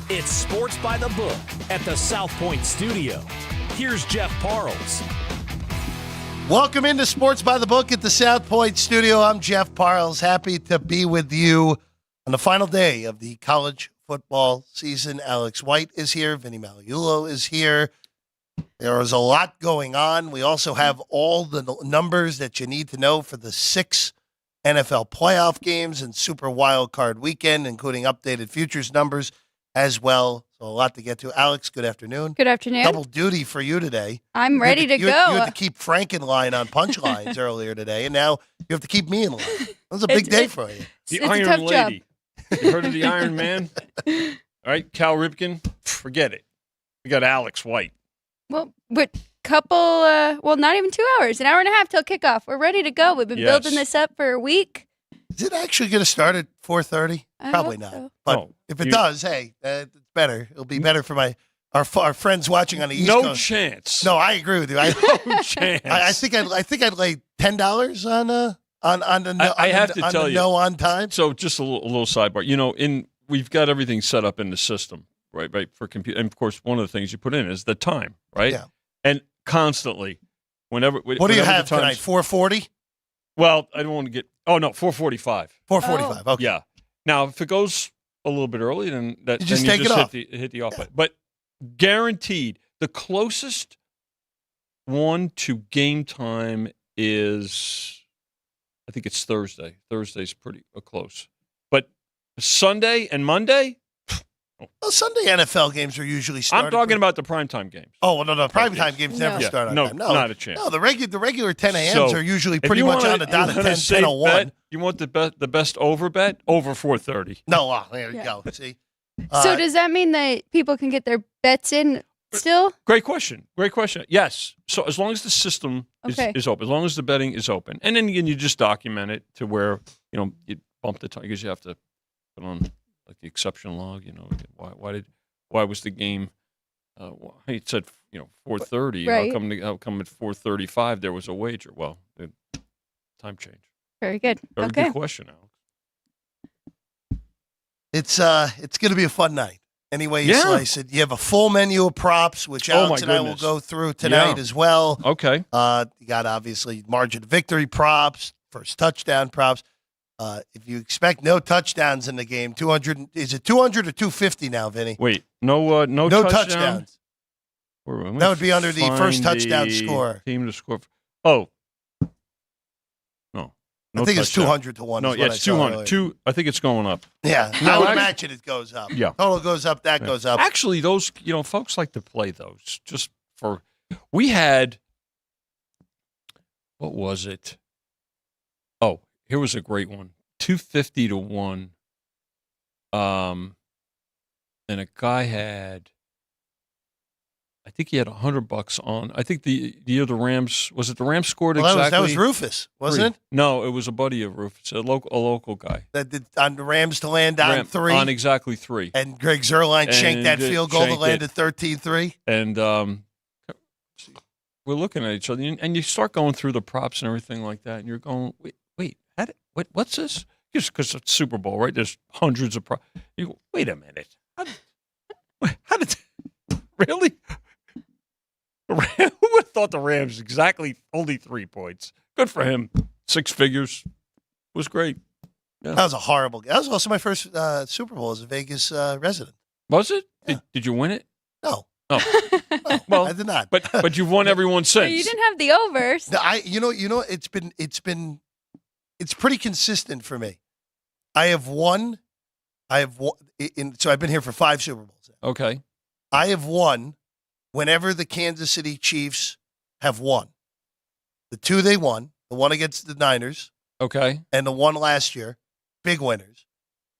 It's Sports by the Book at the South Point Studio. Here's Jeff Parles. Welcome into Sports by the Book at the South Point Studio. I'm Jeff Parles. Happy to be with you on the final day of the college football season. Alex White is here. Vinny Magliulo is here. There is a lot going on. We also have all the numbers that you need to know for the 6 NFL playoff games and Super Wild Card Weekend, including updated futures numbers as well. So a lot to get to. Alex, good afternoon. Good afternoon. Double duty for you today. I'm ready to go. You had to keep Frank in line on punchlines earlier today, and now you have to keep me in line. That was a big day for you. The it's Iron a tough Lady. job. You heard of the Iron Man? All right, Cal Ripken, forget it. We got Alex White. Well, but not even 2 hours, an hour and a half till kickoff. We're ready to go. We've been building this up for a week. Is it actually going to start at 4:30? Probably not. So. But if it does, hey, it's better. It'll be better for our friends watching on the East Coast. No chance. No, I agree with you. No chance. I think I'd lay $10 on the I have to tell you, no on time. So just a little sidebar. You know, we've got everything set up in the system, right? For computer, and of course, one of the things you put in is the time, right? Yeah. And constantly, whenever. What do you have tonight? 4:40. Well, I don't want to get. Oh no, 4:45. 4:45. Oh. Okay. Yeah. Now, if it goes a little bit early, then you just take it off. Hit the off button. But guaranteed, the closest one to game time is, I think it's Thursday. Thursday's pretty close. But Sunday and Monday. Well, Sunday NFL games are usually started. I'm talking about the primetime games. Oh, well, no. Primetime games never start on time. No, not a chance. No, the regular 10 a.m.s are usually pretty much on the dot at 10:01. You want the best over bet? Over 4:30. No, there you go. See? So does that mean that people can get their bets in still? Great question. Yes. So as long as the system is open, as long as the betting is open, and then again, you just document it to where, you bump the time because you have to put on like the exception log, why was the game? It said 4:30. Right. How come at 4:35 there was a wager? Well, the time change. Very good. Very good question, Alex. It's going to be a fun night. Any way you slice it, you have a full menu of props, which Alex and I will go through tonight as well. Okay. You got obviously margin of victory props, first touchdown props. If you expect no touchdowns in the game, 200 is it 200 or 250 now, Vinny? Wait, no touchdowns. That would be under the first touchdown score. Team to score. Oh, no. I think it's 200 to 1. No, it's 200. I think it's going up. Yeah, I would imagine it goes up. Yeah, total goes up. That goes up. Actually, those folks like to play those just for. We had. What was it? Oh. Here was a great one, 250 to 1. And a guy had, I think he had $100 on. I think the year the Rams, was it the Rams scored exactly? That was Rufus, wasn't it? No, it was a buddy of Rufus, a local guy. That did on the Rams to land on 3. On exactly 3. And Greg Zuerlein shanked that field goal to land at 13-3. And we're looking at each other, and you start going through the props and everything like that, and you're going, wait. What's this? Just because it's Super Bowl, right? There's hundreds of You go, wait a minute. How did really? Who would have thought the Rams exactly only 3 points? Good for him. 6 figures. It was great. Yeah. That was a horrible game. That was also my first Super Bowl as a Vegas resident. Was it? Yeah. Did you win it? No. Oh. No, well, I did not. But you've won every one since. You didn't have the overs. It's pretty consistent for me. I've won. So I've been here for 5 Super Bowls. Okay. I have won whenever the Kansas City Chiefs have won. The 2 they won, the one against the Niners. Okay. And the one last year, big winners.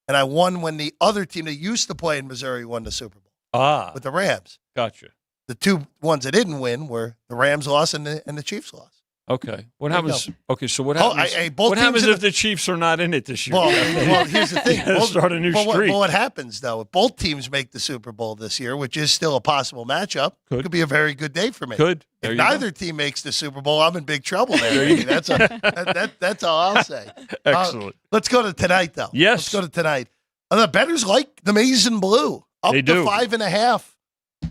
And I won when the other team that used to play in Missouri won the Super Bowl. With the Rams. Gotcha. The 2 ones that didn't win were the Rams lost and the Chiefs lost. Okay. What happens? Okay, so what happens? What happens if the Chiefs are not in it this year? Well, here's the thing. Start a new streak. What happens though? If both teams make the Super Bowl this year, which is still a possible matchup, could be a very good day for me. If neither team makes the Super Bowl, I'm in big trouble there. That's all I'll say. Excellent. Let's go to tonight though. Yes. Let's go to tonight. The bettors like the maize and blue. up They to do. 5.5,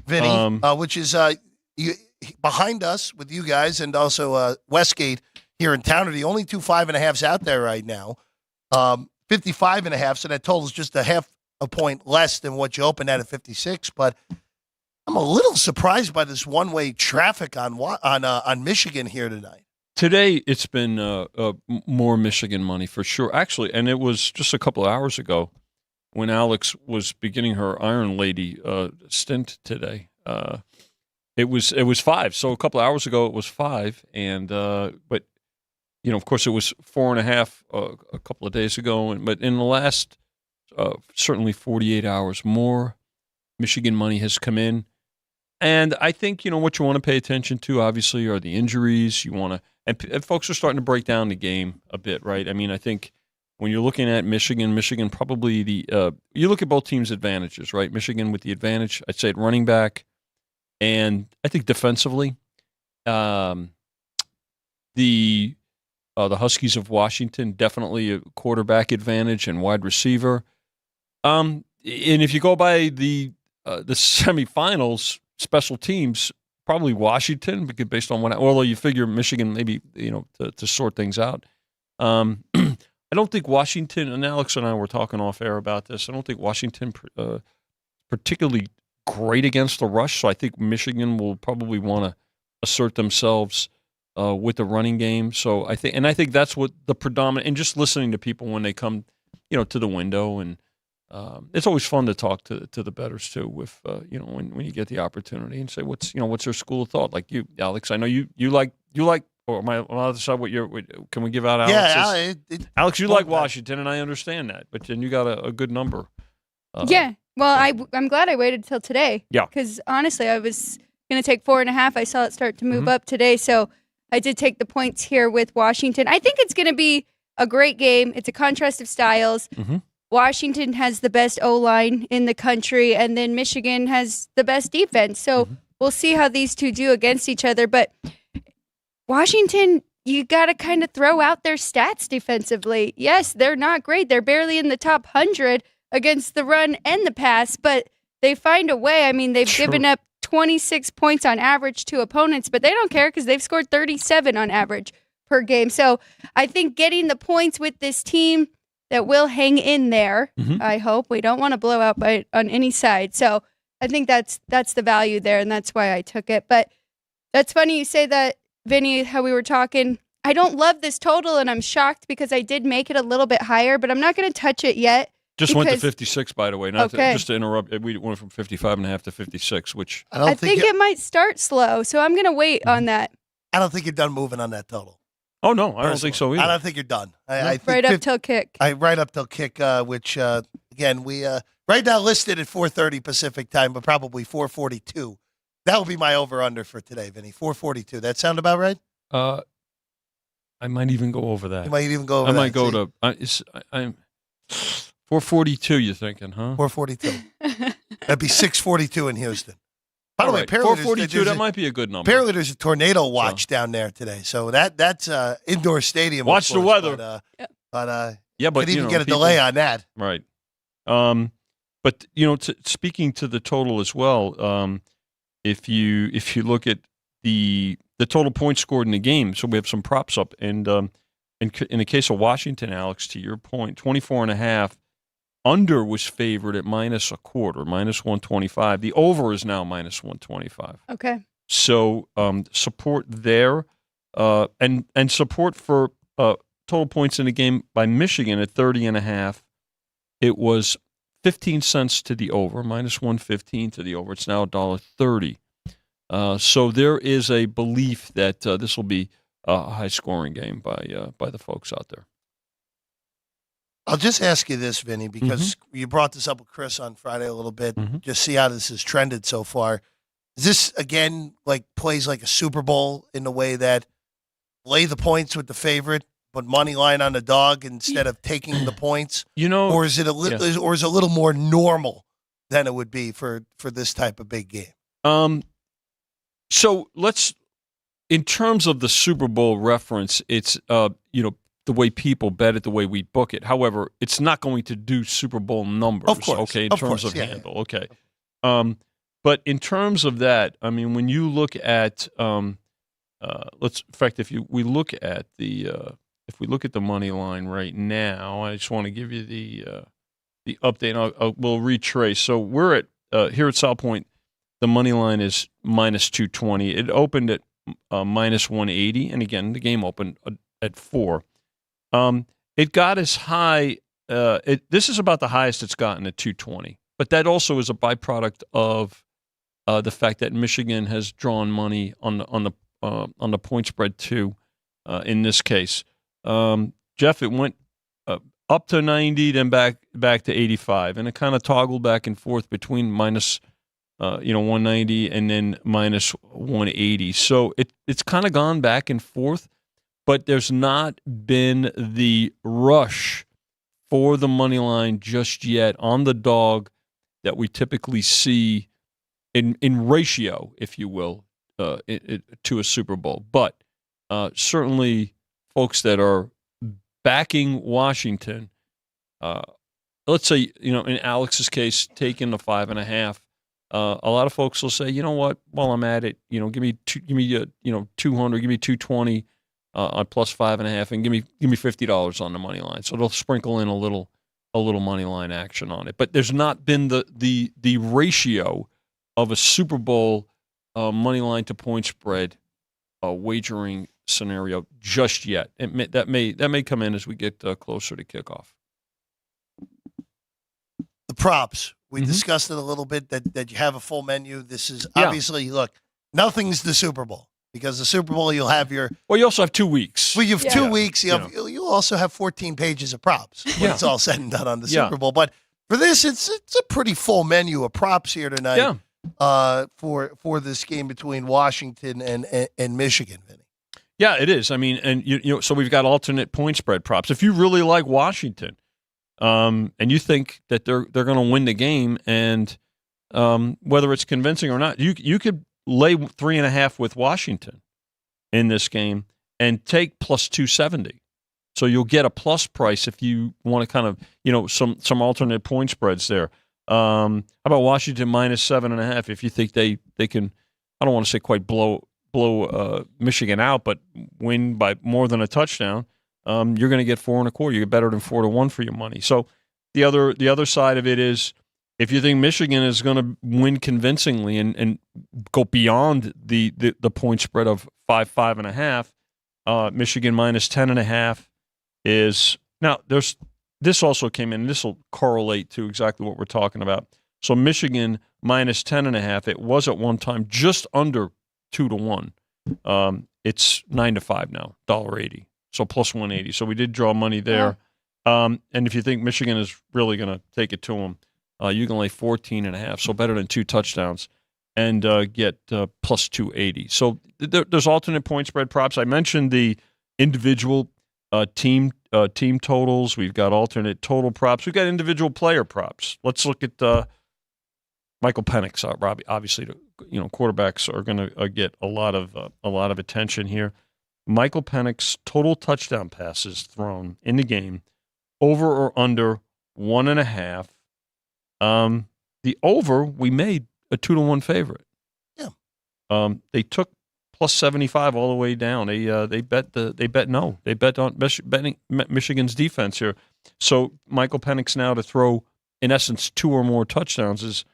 Vinny, which is behind us with you guys, and also Westgate here in town are the only two 5.5s out there right now. 55.5, so that totals just a half a point less than what you opened at 56. But I'm a little surprised by this one-way traffic on Michigan here tonight. Today, it's been more Michigan money for sure. Actually, and it was just a couple of hours ago when Alex was beginning her Iron Lady stint today. It was 5. So a couple of hours ago, it was 5, and but of course, it was 4.5 a couple of days ago. But in the last certainly 48 hours, more Michigan money has come in. And I think, what you want to pay attention to, obviously, are the injuries. You want to, and folks are starting to break down the game a bit, right? I mean, I think when you're looking at Michigan probably you look at both teams' advantages, right? Michigan with the advantage, I'd say at running back, and I think defensively, the Huskies of Washington, definitely a quarterback advantage and wide receiver. And if you go by the semifinals, special teams, probably Washington, because based on although you figure Michigan maybe, to sort things out. I don't think Washington, and Alex and I were talking off air about this, I don't think Washington particularly great against the rush, so I think Michigan will probably want to assert themselves with the running game. So I think that's what the predominant, and just listening to people when they come, to the window, and it's always fun to talk to the bettors too. With when you get the opportunity and say what's their school of thought. Like you, Alex, I know you like. Or am I on the other side? Can we give out Alex? Yeah, Alex, you like Washington, and I understand that, but then you got a good number. Yeah. Well, I'm glad I waited till today. Yeah. Because honestly, I was going to take 4.5. I saw it start to move up today, so I did take the points here with Washington. I think it's going to be a great game. It's a contrast of styles. Mm-hmm. Washington has the best O-line in the country, and then Michigan has the best defense. So we'll see how these two do against each other. But Washington, you got to kind of throw out their stats defensively. Yes, they're not great. They're barely in the top 100 against the run and the pass, but they find a way. I mean, they've given up 26 points on average to opponents, but they don't care because they've scored 37 on average per game. So I think getting the points with this team that will hang in there, I hope. We don't want to blow out on any side. So I think that's the value there, and that's why I took it. But that's funny you say that, Vinny, how we were talking. I don't love this total, and I'm shocked because I did make it a little bit higher, but I'm not going to touch it yet. Just went to 56, by the way. Just to interrupt, we went from 55.5 to 56, which I think it might start slow, so I'm going to wait on that. I don't think you're done moving on that total. Oh, no, I don't think so either. I don't think you're done. I think right up till kick. Right up till kick, which, again, we right now listed at 4:30 Pacific time, but probably 4:42. That will be my over-under for today, Vinny. 4:42. That sound about right? I might even go over that. You might even go over that. I might go to I'm 442, you're thinking, huh? 442. That'd be 642 in Houston. By the way, 442, that might be a good number. Apparently there's a tornado watch down there today. So that's indoor stadium. Watch the weather. But could even get a delay on that. Right. But, speaking to the total as well, if you look at the total points scored in the game, so we have some props up. And in the case of Washington, Alex, to your point, 24.5, under was favored at -0.25, -125. The over is now -125. Okay. So support there, and support for total points in the game by Michigan at 30.5. It was 15 cents to the over, -115 to the over. It's now $1.30. So there is a belief that this will be a high-scoring game by the folks out there. I'll just ask you this, Vinny, because you brought this up with Chris on Friday a little bit. Just see how this has trended so far. Is this, again, plays like a Super Bowl in the way that lay the points with the favorite, but money line on the dog instead of taking the points? Or is it a little more normal than it would be for this type of big game? So let's, in terms of the Super Bowl reference, it's the way people bet it, the way we book it. However, it's not going to do Super Bowl numbers. Of course, okay, in terms of handle. Okay, But in terms of that, I mean, when you look at if we look at the money line right now, I just want to give you the update. We'll retrace. So we're at here at South Point. The money line is minus 220. It opened at minus 180, and again, the game opened at 4. It got as high. This is about the highest it's gotten at 220, but that also is a byproduct of the fact that Michigan has drawn money on the point spread too. In this case, Jeff, it went up to 90, then back to 85, and it kind of toggled back and forth between minus 190 and then minus 180. So it's kind of gone back and forth, but there's not been the rush for the money line just yet on the dog that we typically see in ratio, if you will, to a Super Bowl. But certainly folks that are backing Washington, let's say, in Alex's case, taking the 5.5, a lot of folks will say, you know what, while I'm at it, give me 200, give me 220 on plus 5.5, and give me $50 on the money line. So they'll sprinkle in a little money line action on it. But there's not been the ratio of a Super Bowl money line to point spread wagering scenario just yet. That may come in as we get closer to kickoff. The props. We discussed it a little bit that you have a full menu. This is obviously, look, nothing's the Super Bowl, because the Super Bowl you'll have your. Well, you also have 2 weeks. Well, you have 2 weeks. You'll also have 14 pages of props when it's all said and done on the Super Bowl. But for this, it's a pretty full menu of props here tonight. Yeah. For this game between Washington and Michigan, Vinny. Yeah, it is. I mean, and so we've got alternate point spread props. If you really like Washington, and you think that they're going to win the game, and whether it's convincing or not, you could lay 3.5 with Washington in this game and take plus 270. So you'll get a plus price if you want to kind of some alternate point spreads there. How about Washington minus 7.5? If you think they can, I don't want to say quite blow Michigan out, but win by more than a touchdown, you're going to get 4.25. You get better than 4-1 for your money. So the other side of it is, if you think Michigan is going to win convincingly and go beyond the point spread of 5.5, Michigan minus 10.5 is now there's. This also came in. This will correlate to exactly what we're talking about. So Michigan minus 10.5. It was at one time just under 2-1. It's 9-5 now, $1.80. So plus 180. So we did draw money there. And if you think Michigan is really going to take it to them, you can lay 14.5. So better than 2 touchdowns, and get plus 280. So there's alternate point spread props. I mentioned the individual team totals. We've got alternate total props. We've got individual player props. Let's look at Michael Penix. Obviously, quarterbacks are going to get a lot of attention here. Michael Penix total touchdown passes thrown in the game, over or under 1.5. The over, we made a 2-1 favorite. Yeah. They took plus 75 all the way down. They bet no. They bet on Michigan's defense here. So Michael Penix now to throw, in essence, 2 or more touchdowns is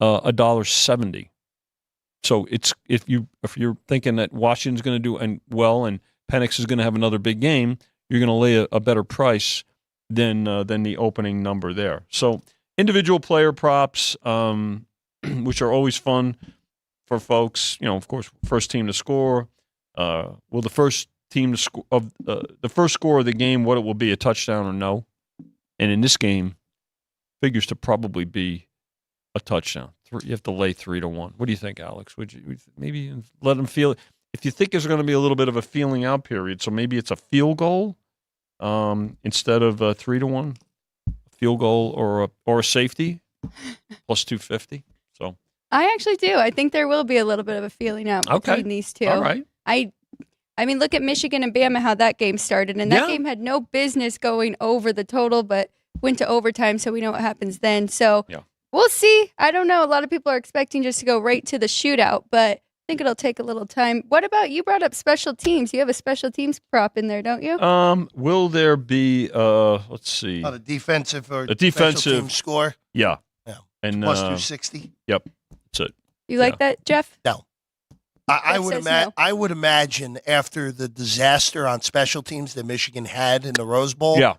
$1.70. So it's if you're thinking that Washington's going to do well and Penix is going to have another big game, you're going to lay a better price than the opening number there. So individual player props, which are always fun for folks. Of course, first team to score. Will the first team to score of the first score of the game, what it will be, a touchdown or no? And in this game, figures to probably be a touchdown. You have to lay 3-1. What do you think, Alex? Would you maybe let them feel? If you think there's going to be a little bit of a feeling out period, so maybe it's a field goal instead of 3-1, field goal or a safety plus 250. So I actually do. I think there will be a little bit of a feeling out between these two. All right. I mean, look at Michigan and Bama, how that game started, and that game had no business going over the total, but went to overtime, so we know what happens then. So We'll see. I don't know. A lot of people are expecting just to go right to the shootout, but I think it'll take a little time. What about, you brought up special teams. You have a special teams prop in there, don't you? Will there be, let's see. On a defensive or A defensive- special team score? Yeah. Yeah. And, Plus 260? Yep. That's it. You like that, Jeff? No. I would says no? I would imagine after the disaster on special teams that Michigan had in the Rose Bowl, Yeah.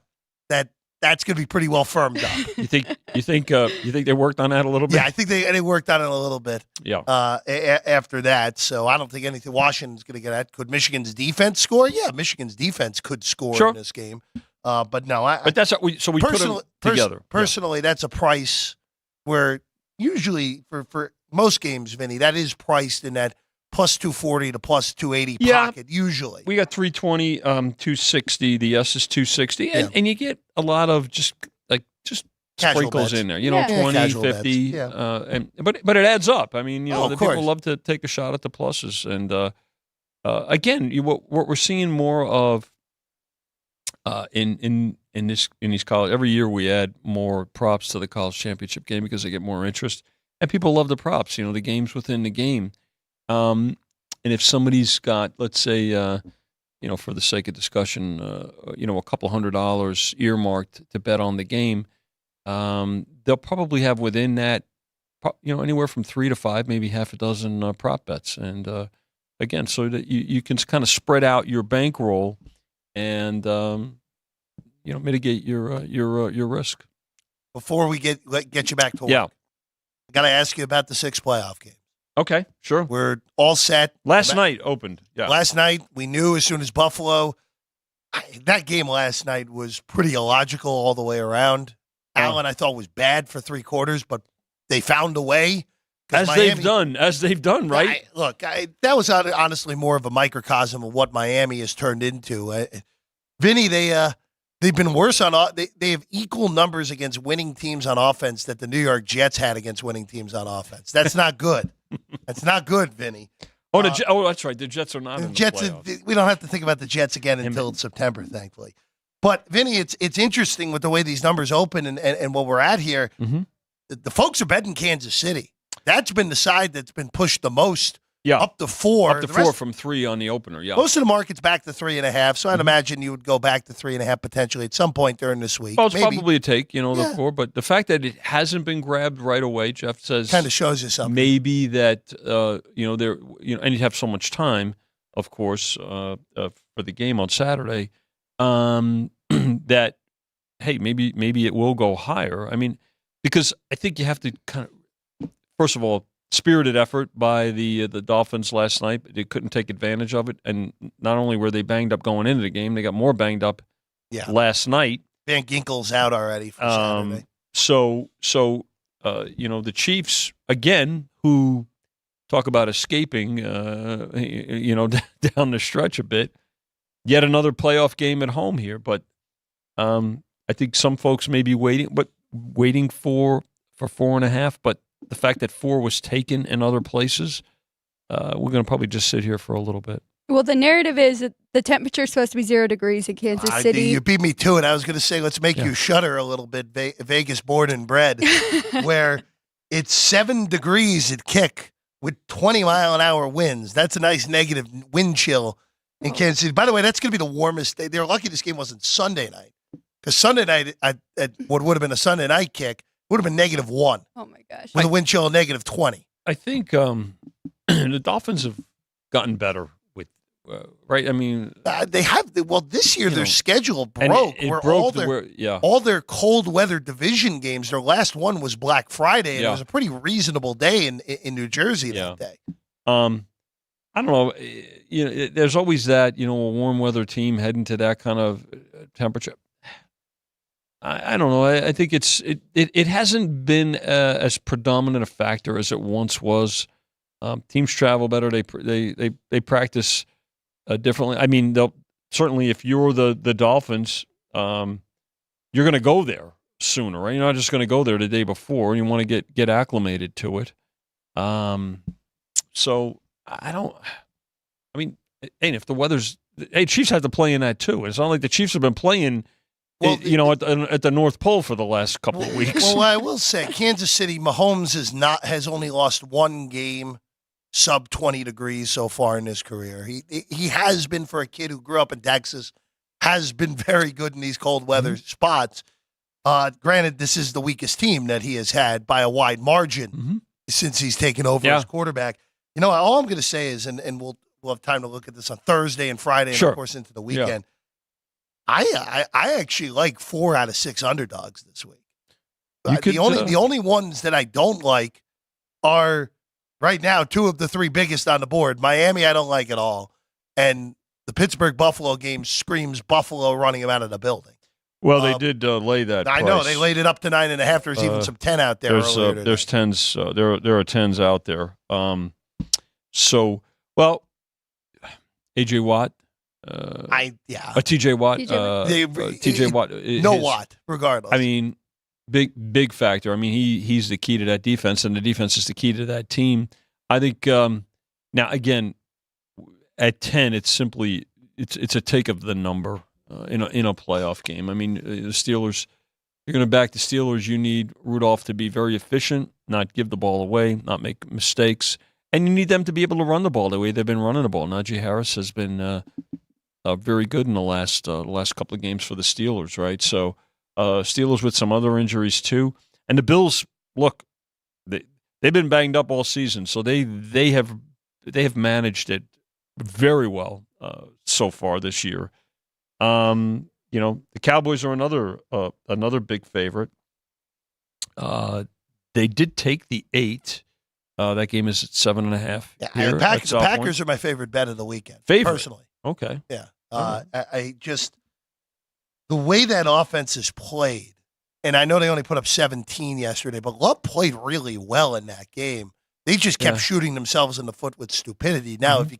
that's going to be pretty well firmed up. You think they worked on that a little bit? Yeah, I think they worked on it a little bit. Yeah. After that, so I don't think anything Washington's going to get at. Could Michigan's defense score? Yeah, Michigan's defense could score Sure. in this game. But no, But that's what we put them together. Personally, that's a price where usually for most games, Vinny, that is priced in that plus 240 to plus 280 Yeah. pocket usually. We got 320, 260. The S is 260, and you get a lot of just Casual sprinkles bets. in there. Yeah. 20, Casual 50. bets. Yeah. But it adds up. I mean, of the course. people love to take a shot at the pluses, and again, what we're seeing more of in these college. Every year we add more props to the college championship game because they get more interest, and people love the props. The games within the game. And if somebody's got, let's say, for the sake of discussion, a couple $100 earmarked to bet on the game, they'll probably have within that, anywhere from 3 to 5, maybe half a dozen prop bets. And again, so that you can kind of spread out your bankroll and mitigate your risk. Before we get you back to work, Yeah. I got to ask you about the 6 playoff game. Okay, sure. We're all set. Last night opened. Yeah. Last night, we knew as soon as Buffalo, that game last night was pretty illogical all the way around. Allen, I thought, was bad for 3 quarters, but they found a way. As they've done, right? That was honestly more of a microcosm of what Miami has turned into. Vinny, they've been worse on. They have equal numbers against winning teams on offense that the New York Jets had against winning teams on offense. That's not good. That's not good, Vinny. That's right. The Jets are not in the Jets. playoffs. We don't have to think about the Jets again until September, thankfully. But Vinny, it's interesting with the way these numbers open and what we're at here. Mm-hmm. The folks are betting Kansas City. That's been the side that's been pushed the most. Yeah. Up to 4. Up to 4 from 3 on the opener. Yeah. Most of the market's back to 3.5. So I'd imagine you would go back to 3.5 potentially at some point during this week. Well, it's Maybe. probably a take, the 4. But the fact that it hasn't been grabbed right away, Jeff says, kind of shows you something. Maybe that and you have so much time, of course, for the game on Saturday, that maybe it will go higher. I mean, because I think you have to kind of, first of all, spirited effort by the Dolphins last night. They couldn't take advantage of it, and not only were they banged up going into the game, they got more banged up last night. Van Ginkel's out already for Saturday. So the Chiefs again, who talk about escaping, down the stretch a bit. Yet another playoff game at home here, but I think some folks may be waiting for 4.5, but the fact that 4 was taken in other places, we're going to probably just sit here for a little bit. Well, the narrative is that the temperature is supposed to be 0 degrees in Kansas City. You beat me to it. I was going to say, let's make you shudder a little bit, Vegas born and bred, where it's 7 degrees at kick with 20-mile-an-hour winds. That's a nice negative wind chill in Kansas City. By the way, that's going to be the warmest day. They were lucky this game wasn't Sunday night, because Sunday night at what would have been a Sunday night kick would have been -1. Oh, my gosh. With a wind chill of -20. I think the Dolphins have gotten better with, right? I mean, they have. Well, this year their schedule broke. All their cold weather division games, their last one was Black Friday, and it was a pretty reasonable day in New Jersey that day. I don't know. There's always that, a warm weather team heading to that kind of temperature. I don't know. I think it hasn't been as predominant a factor as it once was. Teams travel better. They practice differently. I mean, they'll certainly, if you're the Dolphins, you're going to go there sooner, right? You're not just going to go there the day before, and you want to get acclimated to it. So if the weather's, Chiefs have to play in that too. It's not like the Chiefs have been playing at the North Pole for the last couple of weeks. Well, I will say, Kansas City, Mahomes has only lost one game sub 20 degrees so far in his career. He has been, for a kid who grew up in Texas, has been very good in these cold weather spots. Granted, this is the weakest team that he has had by a wide margin since he's taken over as quarterback. All I'm going to say is, and we'll have time to look at this on Thursday and Friday, and of course into the weekend. I actually like 4 out of 6 underdogs this week. The only ones that I don't like are right now 2 of the 3 biggest on the board. Miami, I don't like at all, and the Pittsburgh-Buffalo game screams Buffalo running him out of the building. Well, they did lay that. I know they laid it up to 9.5. There's even some 10 out there. There's 10s. There are 10s out there. AJ Watt. TJ Watt. TJ Watt. Watt, regardless. I mean, big factor. I mean, he's the key to that defense, and the defense is the key to that team. I think now again at 10, it's a take of the number in a playoff game. I mean, the Steelers. You're going to back the Steelers. You need Rudolph to be very efficient, not give the ball away, not make mistakes, and you need them to be able to run the ball the way they've been running the ball. Najee Harris has been very good in the last couple of games for the Steelers, right? So Steelers with some other injuries too, and the Bills. Look, they've been banged up all season, so they have managed it very well so far this year. The Cowboys are another big favorite. They did take the 8. That game is at 7.5. Yeah, the Packers are my favorite bet of the weekend. Personally. Okay. Yeah. I just the way that offense is played, and I know they only put up 17 yesterday, but Love played really well in that game. They just kept shooting themselves in the foot with stupidity. Now, if you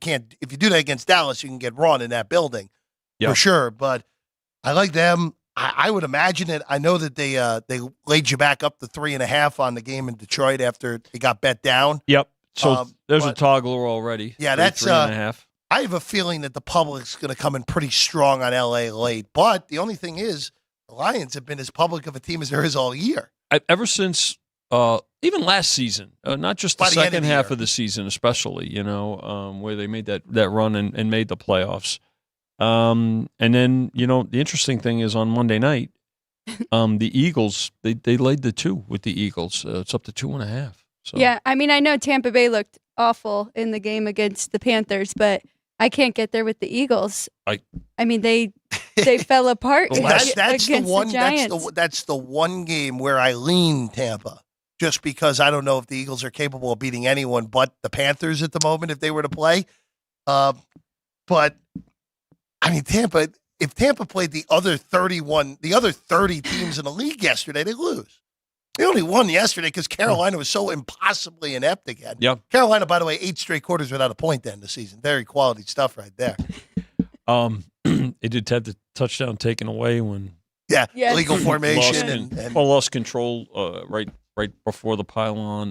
do that against Dallas, you can get run in that building for sure. But I like them. I would imagine it. I know that they laid you back up to 3.5 on the game in Detroit after they got bet down. Yep. So there's a toggler already. Yeah, that's 3.5. I have a feeling that the public's going to come in pretty strong on LA late. But the only thing is, the Lions have been as public of a team as there is all year. Ever since even last season, not just the second half of the season, especially, where they made that run and made the playoffs. And then, the interesting thing is on Monday night, the Eagles, they laid the 2 with the Eagles. It's up to 2.5. So. Yeah, I mean, I know Tampa Bay looked awful in the game against the Panthers, but I can't get there with the Eagles. I mean, they fell apart that's against the Giants. That's the one game where I lean Tampa, just because I don't know if the Eagles are capable of beating anyone but the Panthers at the moment if they were to play. But I mean, if Tampa played the other 30 teams in the league yesterday, they lose. They only won yesterday because Carolina was so impossibly inept again. Yep. Carolina, by the way, 8 straight quarters without a point to end the season. Very quality stuff right there. It did have the touchdown taken away when legal formation lost control right before the pylon.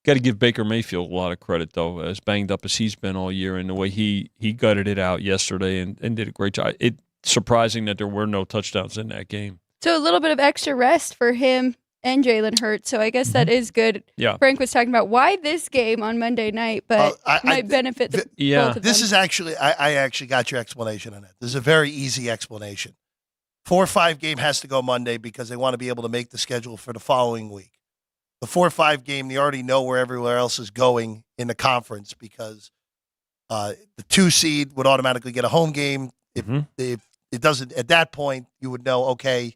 Got to give Baker Mayfield a lot of credit, though, as banged up as he's been all year, and the way he gutted it out yesterday and did a great job. It's surprising that there were no touchdowns in that game. So a little bit of extra rest for him and Jalen Hurts. So I guess that is good. Yeah. Frank was talking about why this game on Monday night, but might benefit both of them. This is actually, I actually got your explanation on that. This is a very easy explanation. 4-5 game has to go Monday because they want to be able to make the schedule for the following week. The 4-5 game, they already know where everywhere else is going in the conference because the 2 seed would automatically get a home game. If it doesn't, at that point, you would know, okay,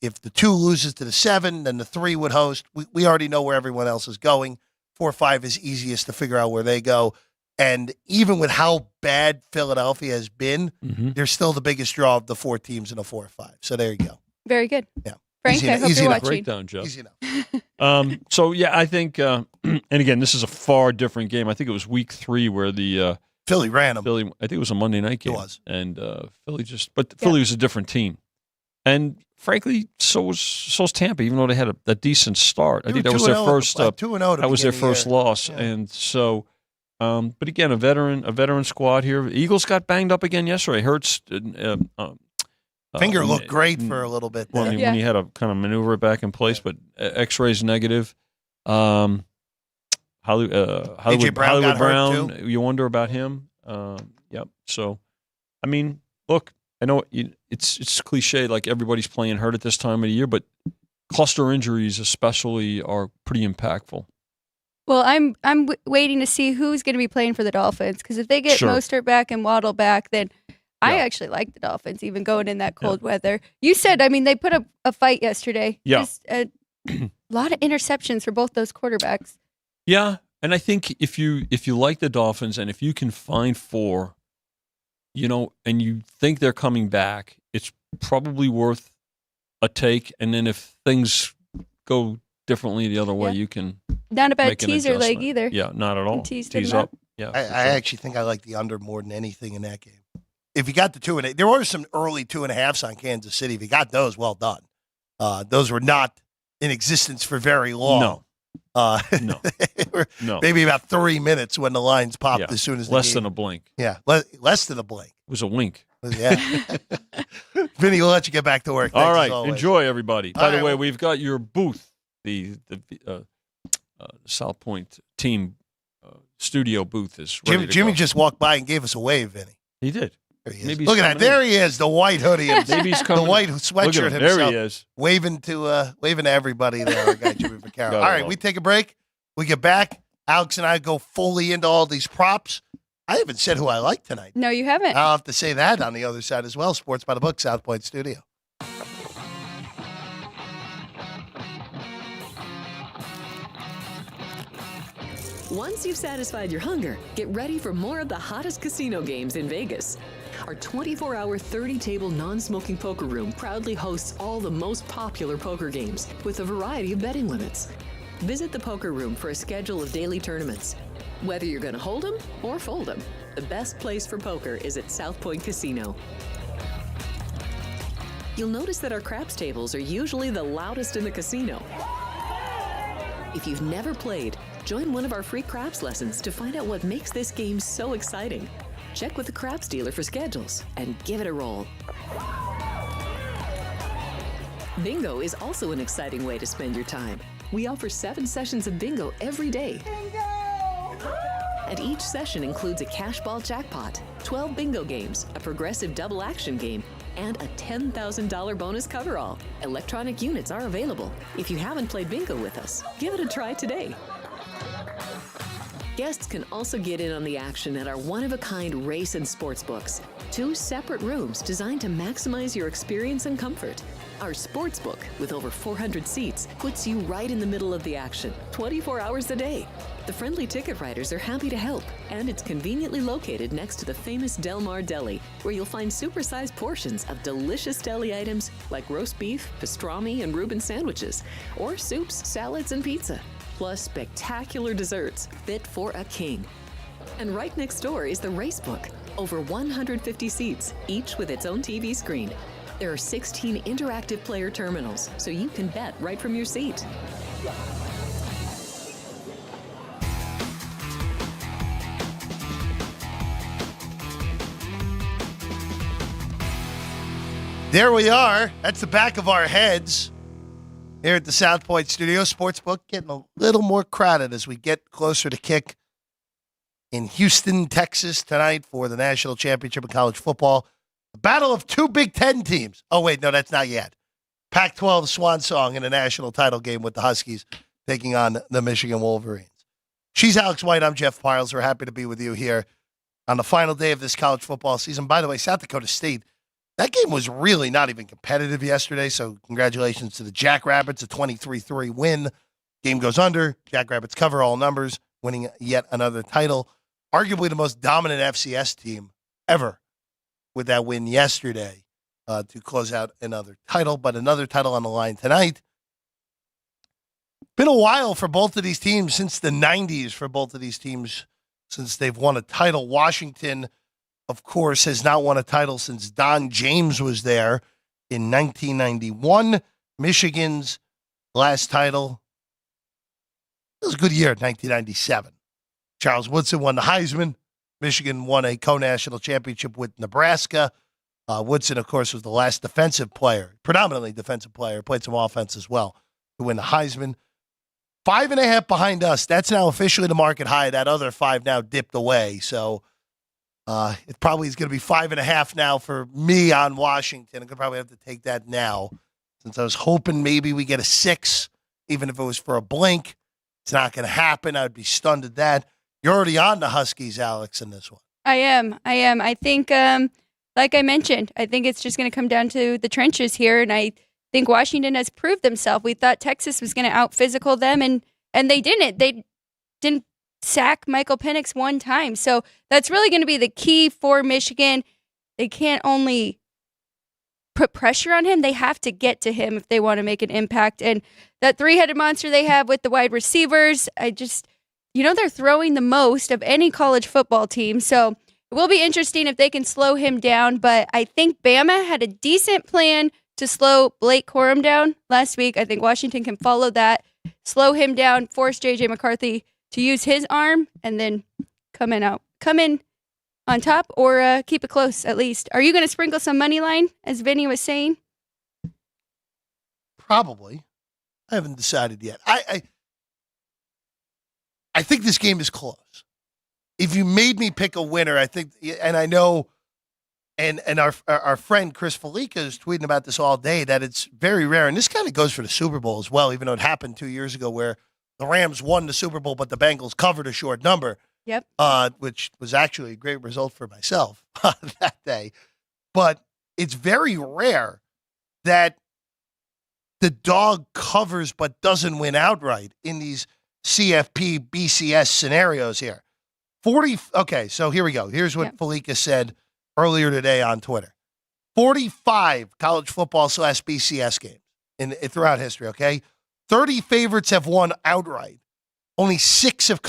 if the 2 loses to the 7, then the 3 would host. We already know where everyone else is going. 4-5 is easiest to figure out where they go. And even with how bad Philadelphia has been, they're still the biggest draw of the 4 teams in a 4-5. So there you go. Very good. Yeah. Frank, I hope you're watching. Breakdown, Joe. Easy enough. So, yeah, I think, and again, this is a far different game. I think it was week 3 where the Philly ran them. I think it was a Monday night game. It was. And Philly was a different team. And frankly, so's Tampa, even though they had a decent start. I think that was their first 2-0. That was their first loss. Yeah. And so, but again, a veteran squad here. Eagles got banged up again yesterday. Hurts Finger looked great for a little bit there. When he had to kind of maneuver it back in place, but X-rays negative. Hollywood Brown, you wonder about him. Yep. So, I mean, look, I know it's cliche, like everybody's playing hurt at this time of the year, but cluster injuries especially are pretty impactful. Well, I'm waiting to see who's going to be playing for the Dolphins, because if they get Mostert back and Waddle back, then I actually like the Dolphins, even going in that cold weather. You said, I mean, they put up a fight yesterday. Yeah. Just a lot of interceptions for both those quarterbacks. Yeah, and I think if you like the Dolphins and if you can find 4, and you think they're coming back, it's probably worth a take. And then if things go differently the other way, you can not a bad make an teaser leg adjustment. either. Yeah, not at all. Tease up. Yeah, I actually think I like the under more than anything in that game. If you got the 2.5, there were some early 2.5s on Kansas City. If you got those, well done. Those were not in existence for very long. No. No. Maybe about 3 minutes when the lines popped as soon as less than a blink. Yeah, less than a blink. It was a wink. Yeah. Vinny, we'll let you get back to work. All Thanks, right. Enjoy, everybody. By the way, we've got your booth, the South Point team studio booth is ready to Jimmy go. just walked by and gave us a wave, Vinny. He did. There he is. Maybe Look at that. There he is, the white hoodie. Maybe he's coming. The white sweatshirt himself. There he is. Waving to everybody there. Our guy Jimmy Vaccaro. All right, we take a break. We get back. Alex and I go fully into all these props. I haven't said who I like tonight. No, you haven't. I'll have to say that on the other side as well. Sports by the Book, South Point Studio. Once you've satisfied your hunger, get ready for more of the hottest casino games in Vegas. Our 24-hour, 30-table non-smoking poker room proudly hosts all the most popular poker games with a variety of betting limits. Visit the poker room for a schedule of daily tournaments. Whether you're going to hold 'em or fold 'em, the best place for poker is at South Point Casino. You'll notice that our craps tables are usually the loudest in the casino. If you've never played, join one of our free craps lessons to find out what makes this game so exciting. Check with the craps dealer for schedules and give it a roll. Bingo is also an exciting way to spend your time. We offer 7 sessions of bingo every day. And each session includes a cash ball jackpot, 12 bingo games, a progressive double action game, and a $10,000 bonus coverall. Electronic units are available. If you haven't played bingo with us, give it a try today. Guests can also get in on the action at our one-of-a-kind race and sports books. 2 separate rooms designed to maximize your experience and comfort. Our sports book, with over 400 seats, puts you right in the middle of the action, 24 hours a day. The friendly ticket writers are happy to help, and it's conveniently located next to the famous Del Mar Deli, where you'll find supersized portions of delicious deli items like roast beef, pastrami, and Reuben sandwiches, or soups, salads, and pizza, plus spectacular desserts fit for a king. And right next door is the race book, over 150 seats, each with its own TV screen. There are 16 interactive player terminals, so you can bet right from your seat. There we are. That's the back of our heads here at the South Point Studio. Sportsbook getting a little more crowded as we get closer to kick in Houston, Texas tonight for the national championship of college football. A battle of 2 Big Ten teams. Oh, wait, no, that's not yet. Pac-12 swan song in a national title game with the Huskies taking on the Michigan Wolverines. She's Alex White. I'm Jeff Parles. We're happy to be with you here on the final day of this college football season. By the way, South Dakota State, that game was really not even competitive yesterday, so congratulations to the Jackrabbits, a 23-3 win. Game goes under. Jackrabbits cover all numbers, winning yet another title. Arguably the most dominant FCS team ever with that win yesterday to close out another title, but another title on the line tonight. Been a while for both of these teams, since the 90s for both of these teams, since they've won a title. Washington, of course, has not won a title since Don James was there in 1991. Michigan's last title, it was a good year, 1997. Charles Woodson won the Heisman. Michigan won a co-national championship with Nebraska. Woodson, of course, was the last defensive player, predominantly defensive player, played some offense as well, to win the Heisman. 5.5 behind us. That's now officially the market high. That other 5 now dipped away. So it probably is going to be 5.5 now for me on Washington. I'm going to probably have to take that now since I was hoping maybe we get a 6, even if it was for a blink. It's not going to happen. I would be stunned at that. You're already on the Huskies, Alex, in this one. I am. I think, like I mentioned, I think it's just going to come down to the trenches here, and I think Washington has proved themselves. We thought Texas was going to out-physical them, and they didn't. They didn't sack Michael Penix one time. So that's really going to be the key for Michigan. They can't only put pressure on him, they have to get to him if they want to make an impact. And that 3-headed monster they have with the wide receivers, they're throwing the most of any college football team. So it will be interesting if they can slow him down. But I think Bama had a decent plan to slow Blake Corum down last week. I think Washington can follow that, slow him down, force J.J. McCarthy to use his arm, and then come in on top, or keep it close at least. Are you going to sprinkle some money line, as Vinny was saying? Probably. I haven't decided yet. I think this game is close. If you made me pick a winner, I think, and I know, and our friend Chris Felica is tweeting about this all day, that it's very rare, and this kind of goes for the Super Bowl as well, even though it happened 2 years ago where the Rams won the Super Bowl, but the Bengals covered a short number. Yep. Which was actually a great result for myself that day. But it's very rare that the dog covers but doesn't win outright in these CFP, BCS scenarios here. Okay, so here we go. Here's what Felica said earlier today on Twitter. 45 college football / BCS games throughout history, okay? 30 favorites have won outright. Only 6 have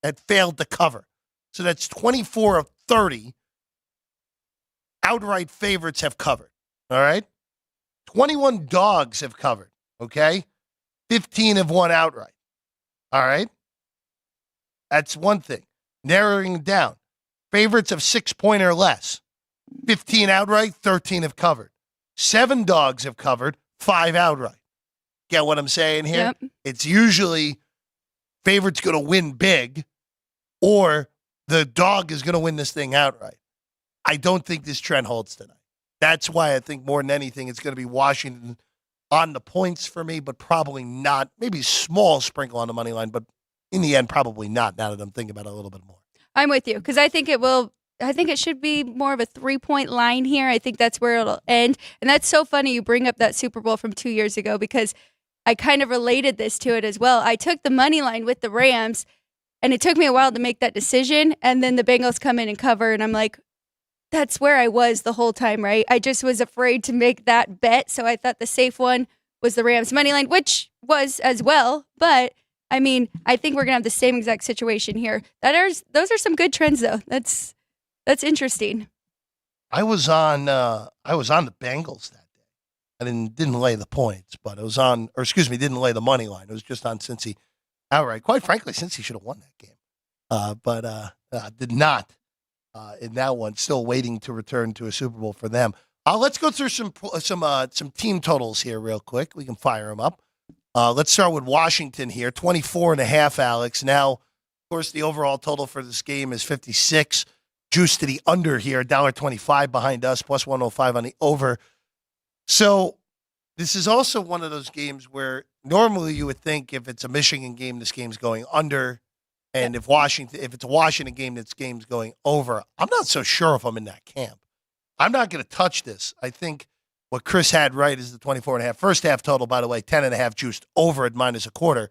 had failed to cover. So that's 24 of 30 outright favorites have covered. All right? 21 dogs have covered. Okay? 15 have won outright. All right? That's one thing. Narrowing it down. Favorites of 6 point or less. 15 outright, 13 have covered. 7 dogs have covered, 5 outright. Get what I'm saying here? Yep. It's usually favorite's going to win big, or the dog is going to win this thing outright. I don't think this trend holds tonight. That's why I think more than anything, it's going to be Washington on the points for me, but probably not. Maybe small sprinkle on the money line, but in the end, probably not, now that I'm thinking about it a little bit more. I'm with you, because I think it should be more of a 3-point line here. I think that's where it'll end. And that's so funny you bring up that Super Bowl from 2 years ago, because I kind of related this to it as well. I took the money line with the Rams, and it took me a while to make that decision. And then the Bengals come in and cover, and I'm like, that's where I was the whole time, right? I just was afraid to make that bet. So I thought the safe one was the Rams money line, which was as well. But I mean, I think we're going to have the same exact situation here. Those are some good trends, though. That's interesting. I was on the Bengals that day. I didn't lay the points, but it was didn't lay the money line. It was just on Cincy outright. Quite frankly, Cincy should have won that game, but did not in that one. Still waiting to return to a Super Bowl for them. Let's go through some team totals here real quick. We can fire them up. Let's start with Washington here, 24.5, Alex. Now, of course, the overall total for this game is 56. Juice to the under here, $1.25 behind us, plus 105 on the over. So this is also one of those games where normally you would think if it's a Michigan game, this game's going under. And if it's a Washington game, this game's going over. I'm not so sure if I'm in that camp. I'm not going to touch this. I think what Chris had right is the 24.5. First half total, by the way, 10.5 juiced over at -1/4.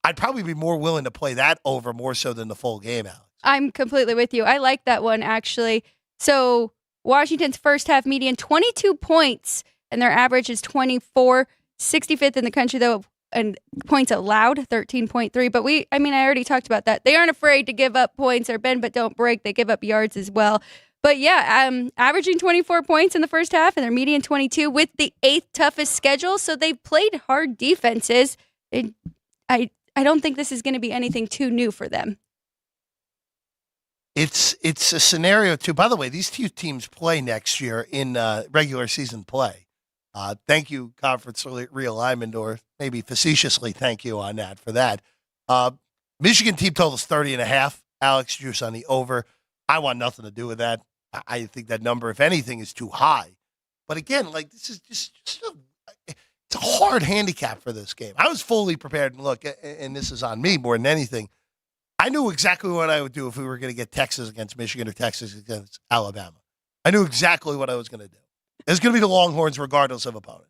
I'd probably be more willing to play that over more so than the full game, Alex. I'm completely with you. I like that one, actually. So Washington's first half median, 22 points, and their average is 24, 65th in the country, though, and points allowed, 13.3. But I already talked about that. They aren't afraid to give up points or bend but don't break. They give up yards as well. But yeah, averaging 24 points in the first half, and their median 22 with the 8th toughest schedule. So they've played hard defenses. I don't think this is going to be anything too new for them. it's a scenario too. By the way, these two teams play next year in regular season play. Thank you, conference realignment, or maybe facetiously thank you on that for that. Michigan team totals 30.5. Alex, juice on the over. I want nothing to do with that. I think that number, if anything, is too high. But again, like this is just it's a hard handicap for this game. I was fully prepared, and look, and this is on me more than anything. I knew exactly what I would do if we were going to get Texas against Michigan or Texas against Alabama. I knew exactly what I was going to do. It's going to be the Longhorns regardless of opponent.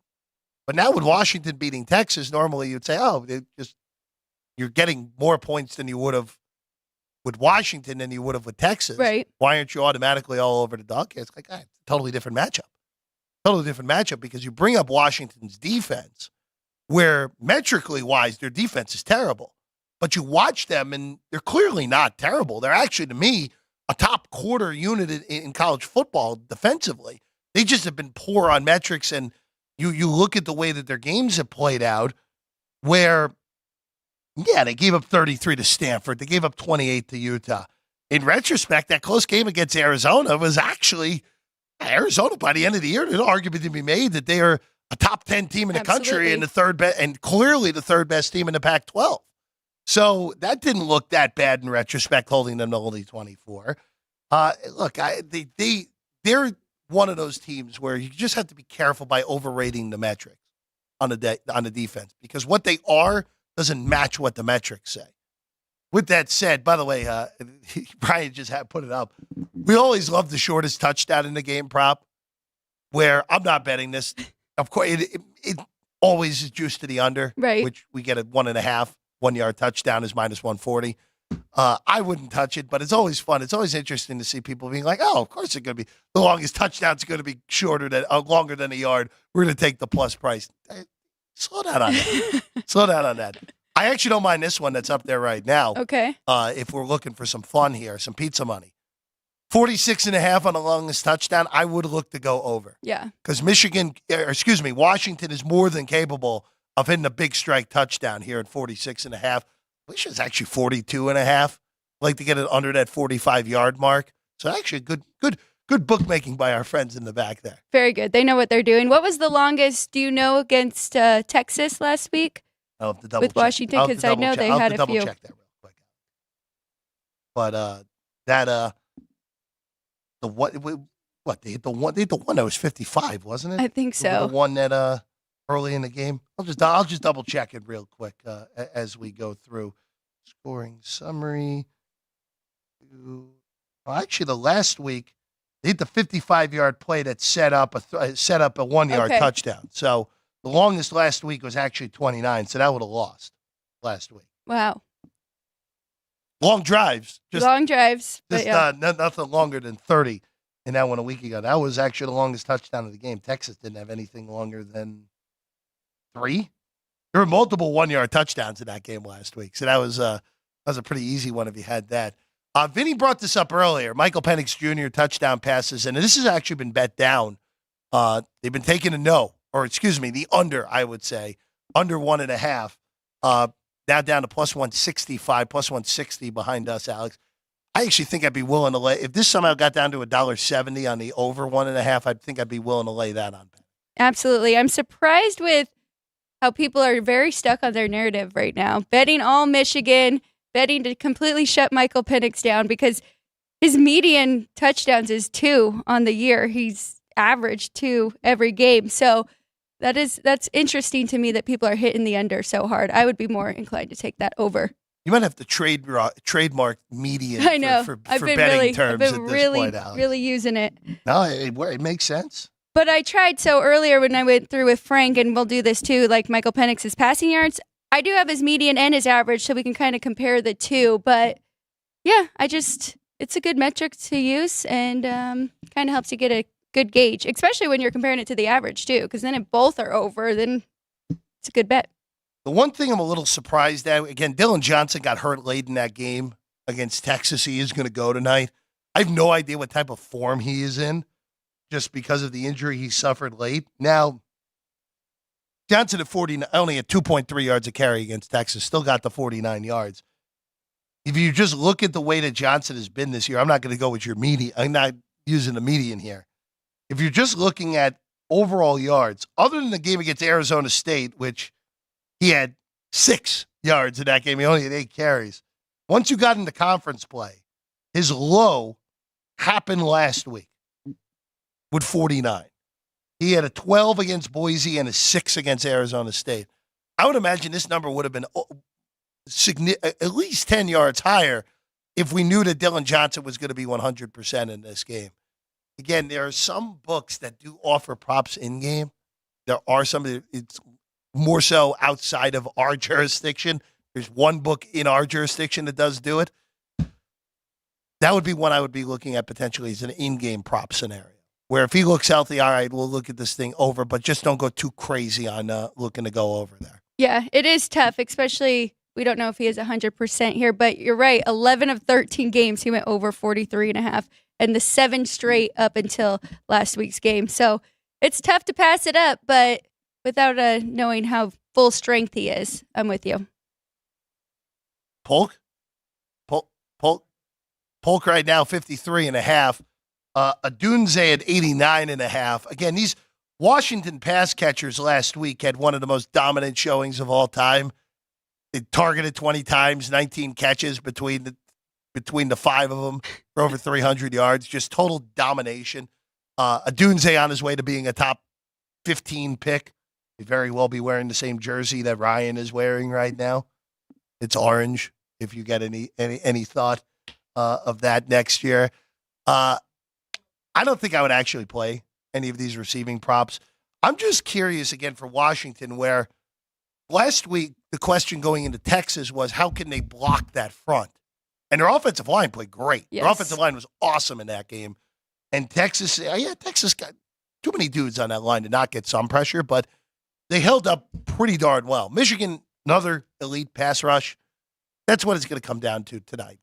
But now with Washington beating Texas, normally you'd say, you're getting more points than you would have with Washington than you would have with Texas. Right. Why aren't you automatically all over the dog? It's like, it's a totally different matchup. Totally different matchup because you bring up Washington's defense, where metrically wise, their defense is terrible. But you watch them, and they're clearly not terrible. They're actually, to me, a top quarter unit in college football defensively. They just have been poor on metrics, and you look at the way that their games have played out, where, they gave up 33 to Stanford. They gave up 28 to Utah. In retrospect, that close game against Arizona was actually Arizona, by the end of the year, there's an argument to be made that they are a top 10 team in the country and the third best, and clearly the third best team in the Pac-12. So that didn't look that bad in retrospect, holding them to only 24. Look, they're one of those teams where you just have to be careful by overrating the metrics on the defense, because what they are doesn't match what the metrics say. With that said, by the way, Brian just put it up. We always love the shortest touchdown in the game prop, where I'm not betting this. Of course, it always is juiced to the under, right? Which we get at 1.5. 1 yard touchdown is minus 140. I wouldn't touch it, but it's always fun. It's always interesting to see people being like, "Oh, of course it's going to be the longest touchdown's going to be longer than a yard. We're going to take the plus price." Slow down on that. Slow down on that. I actually don't mind this one that's up there right now. Okay. If we're looking for some fun here, some pizza money. 46.5 on the longest touchdown, I would look to go over. Yeah. Because Washington is more than capable of hitting a big strike touchdown here at 46.5. I wish it was actually 42.5. I'd like to get it under that 45-yard mark. So actually good bookmaking by our friends in the back there. Very good. They know what they're doing. What was the longest, do you know, against Texas last week? I'll have to double with check. Washington, because I know they had a double few. Check that real quick. But they hit the one that was 55, wasn't it? I think so. The one that early in the game. I'll just double check it real quick as we go through scoring summary. Actually, the last week they hit the 55-yard play that set up a 1 yard touchdown. So the longest last week was actually 29. So that would have lost last week. Wow. Long drives. Long drives. Just nothing longer than 30 in that one a week ago. That was actually the longest touchdown of the game. Texas didn't have anything longer than 3. There were multiple 1 yard touchdowns in that game last week. So that was a pretty easy one if you had that. Vinny brought this up earlier. Michael Penix Jr. touchdown passes, and this has actually been bet down. They've been taking the under, I would say, under 1.5. Now down to plus 165, plus 160 behind us, Alex. I actually think I'd be willing to lay, if this somehow got down to $1.70 on the over 1.5, I think I'd be willing to lay that on. Absolutely. I'm surprised with how people are very stuck on their narrative right now. Betting all Michigan, betting to completely shut Michael Penix down, because his median touchdowns is 2 on the year. He's averaged 2 every game. So that's interesting to me that people are hitting the under so hard. I would be more inclined to take that over. You might have to trademark median I know. for betting terms at this point, Alex. Really using it. No, it makes sense. But I tried. So earlier when I went through with Frank, and we'll do this too, like Michael Penix's passing yards, I do have his median and his average, so we can kind of compare the two. But yeah, it's a good metric to use, and kind of helps you get a good gauge, especially when you're comparing it to the average too, because then if both are over, then it's a good bet. The one thing I'm a little surprised at, again, Dylan Johnson got hurt late in that game against Texas. He is going to go tonight. I have no idea what type of form he is in, just because of the injury he suffered late. Now, Johnson at 49, only at 2.3 yards a carry against Texas, still got the 49 yards. if you just look at the way that Johnson has been this year, I'm not going to go with your median. I'm not using the median here. If you're just looking at overall yards, other than the game against Arizona State, which he had 6 yards in that game, he only had 8 carries. Once you got into conference play, his low happened last week with 49. He had a 12 against Boise and a 6 against Arizona State. I would imagine this number would have been at least 10 yards higher if we knew that Dylan Johnson was going to be 100% in this game. Again, there are some books that do offer props in-game. There are some that it's more so outside of our jurisdiction. There's one book in our jurisdiction that does do it. That would be one I would be looking at potentially as an in-game prop scenario, where if he looks healthy, all right, we'll look at this thing over, but just don't go too crazy on looking to go over there. Yeah, it is tough, especially we don't know if he is 100% here, but you're right. 11 of 13 games, he went over 43.5, and the 7 straight up until last week's game. So it's tough to pass it up, but without knowing how full strength he is, I'm with you. Polk right now, 53.5. Adunze at 89.5. Again, these Washington pass catchers last week had one of the most dominant showings of all time. They targeted 20 times, 19 catches between the 5 of them for over 300 yards. Just total domination. Adunze on his way to being a top 15 pick. He'd very well be wearing the same jersey that Ryan is wearing right now. It's orange, if you get any thought of that next year. I don't think I would actually play any of these receiving props. I'm just curious, again, for Washington, where last week the question going into Texas was, how can they block that front? And their offensive line played great. Yes. Their offensive line was awesome in that game. And Texas got too many dudes on that line to not get some pressure, but they held up pretty darn well. Michigan, another elite pass rush. That's what it's going to come down to tonight.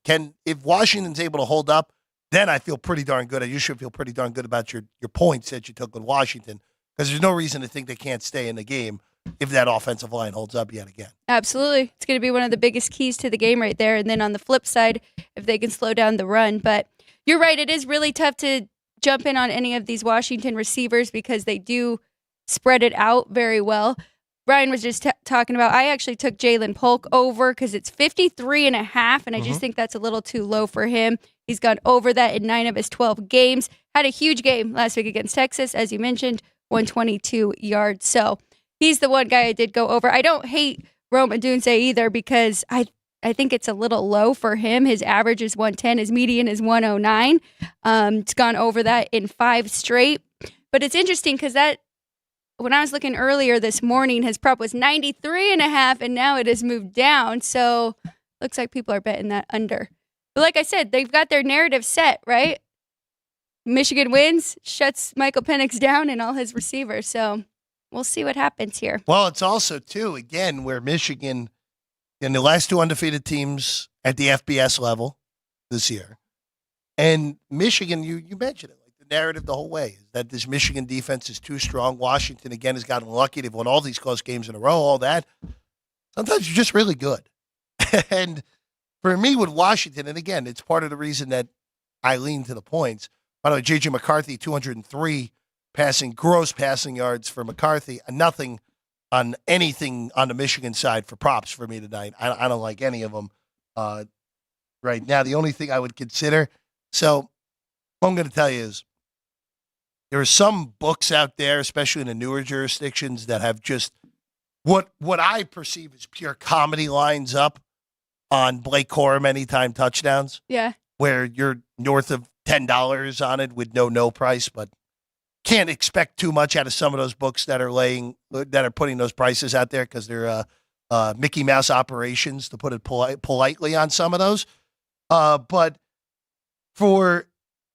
If Washington's able to hold up, then I feel pretty darn good. You should feel pretty darn good about your points that you took with Washington, because there's no reason to think they can't stay in the game if that offensive line holds up yet again. Absolutely. It's going to be one of the biggest keys to the game right there. And then on the flip side, if they can slow down the run. But you're right, it is really tough to jump in on any of these Washington receivers because they do spread it out very well. Brian was just talking about, I actually took Jalen Polk over because it's 53.5, and I just think that's a little too low for him. He's gone over that in 9 of his 12 games. Had a huge game last week against Texas, as you mentioned, 122 yards. So he's the one guy I did go over. I don't hate Rome Odunze either because I think it's a little low for him. His average is 110. His median is 109. It's gone over that in 5 straight. But it's interesting because when I was looking earlier this morning, his prop was 93.5, and now it has moved down. So looks like people are betting that under. But like I said, they've got their narrative set, right? Michigan wins, shuts Michael Penix down and all his receivers. So we'll see what happens here. Well, it's also, too, again, where Michigan, in the last 2 undefeated teams at the FBS level this year. And Michigan, you mentioned it, like the narrative the whole way, is that this Michigan defense is too strong. Washington, again, has gotten lucky. They've won all these close games in a row, all that. Sometimes you're just really good. And for me with Washington, and again, it's part of the reason that I lean to the points. By the way, J.J. McCarthy, 203 gross passing yards for McCarthy, and nothing on anything on the Michigan side for props for me tonight. I don't like any of them right now. The only thing I would consider, so what I'm going to tell you is there are some books out there, especially in the newer jurisdictions, that have just what I perceive as pure comedy lines up on Blake Corum anytime touchdowns. Yeah. Where you're north of $10 on it with no price, but can't expect too much out of some of those books that are putting those prices out there because they're Mickey Mouse operations, to put it politely, on some of those. But for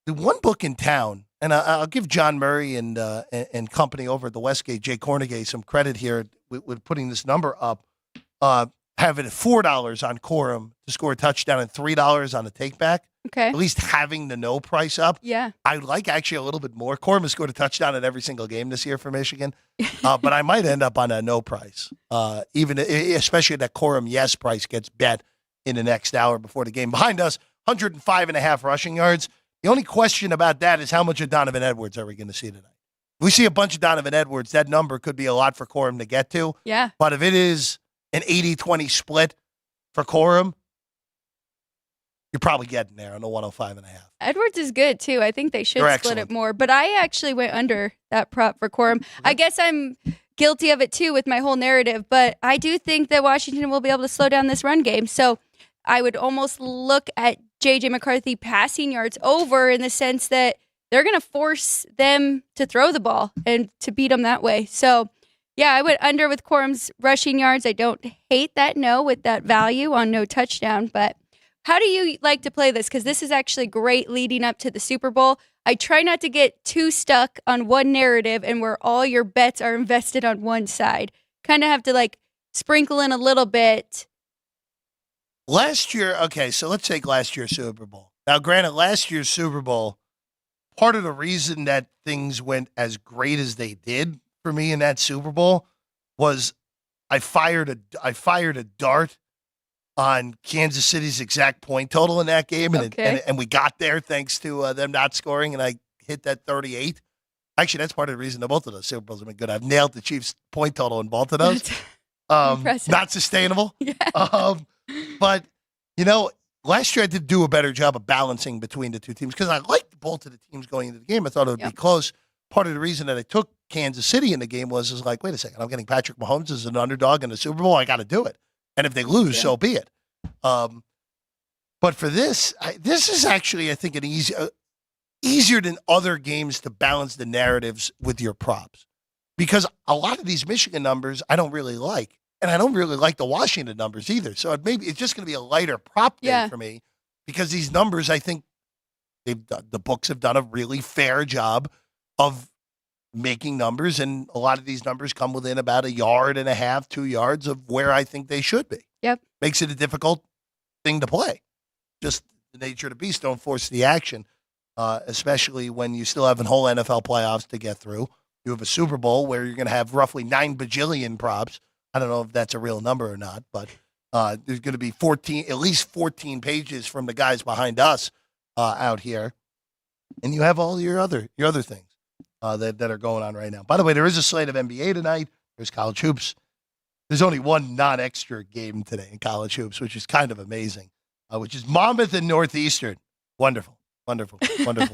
the one book in town, and I'll give John Murray and company over at the Westgate, Jay Cornegay, some credit here with putting this number up. Have it at $4 on Corum to score a touchdown and $3 on a takeback. Okay. At least having the no price up. Yeah. I like actually a little bit more. Corum has scored a touchdown in every single game this year for Michigan. But I might end up on a no price. Especially that Corum yes price gets bet in the next hour before the game. Behind us, 105.5 rushing yards. The only question about that is how much of Donovan Edwards are we going to see tonight? If we see a bunch of Donovan Edwards, that number could be a lot for Corum to get to. Yeah. But if it is an 80-20 split for Corum, you're probably getting there on the 105.5. Edwards is good, too. I think they should They're split excellent. it more. But I actually went under that prop for Corum. I guess I'm guilty of it, too, with my whole narrative. But I do think that Washington will be able to slow down this run game. So I would almost look at J.J. McCarthy passing yards over in the sense that they're going to force them to throw the ball and to beat them that way. So, yeah, I went under with Corum's rushing yards. I don't hate that with that value on no touchdown. But how do you like to play this? Because this is actually great leading up to the Super Bowl. I try not to get too stuck on one narrative and where all your bets are invested on one side. Kind of have to sprinkle in a little bit. Last year, okay, so let's take last year's Super Bowl. Now, granted, last year's Super Bowl, part of the reason that things went as great as they did for me in that Super Bowl was I fired a dart on Kansas City's exact point total in that game, and we got there thanks to them not scoring, and I hit that 38. Actually, that's part of the reason that both of those Super Bowls have been good. I've nailed the Chiefs' point total in both of those. Impressive. Not sustainable. Yeah. But, last year I did do a better job of balancing between the two teams because I liked both of the teams going into the game. I thought it would be close. Part of the reason that I took Kansas City in the game was wait a second, I'm getting Patrick Mahomes as an underdog in the Super Bowl. I got to do it. And if they lose, so be it. But for this is actually, I think, an easier than other games to balance the narratives with your props. Because a lot of these Michigan numbers I don't really like. And I don't really like the Washington numbers either. So it's just going to be a lighter prop day for me because these numbers, I think the books have done a really fair job of making numbers. And a lot of these numbers come within about 1.5 yards, 2 yards of where I think they should be. Yep. Makes it a difficult thing to play. Just the nature of the beast. Don't force the action, especially when you still have a whole NFL playoffs to get through. You have a Super Bowl where you're going to have roughly 9 bajillion props. I don't know if that's a real number or not, but there's going to be at least 14 pages from the guys behind us out here, and you have all your other things that are going on right now. By the way, there is a slate of NBA tonight. There's college hoops. There's only one non-extra game today in college hoops, which is kind of amazing. Which is Monmouth and Northeastern. Wonderful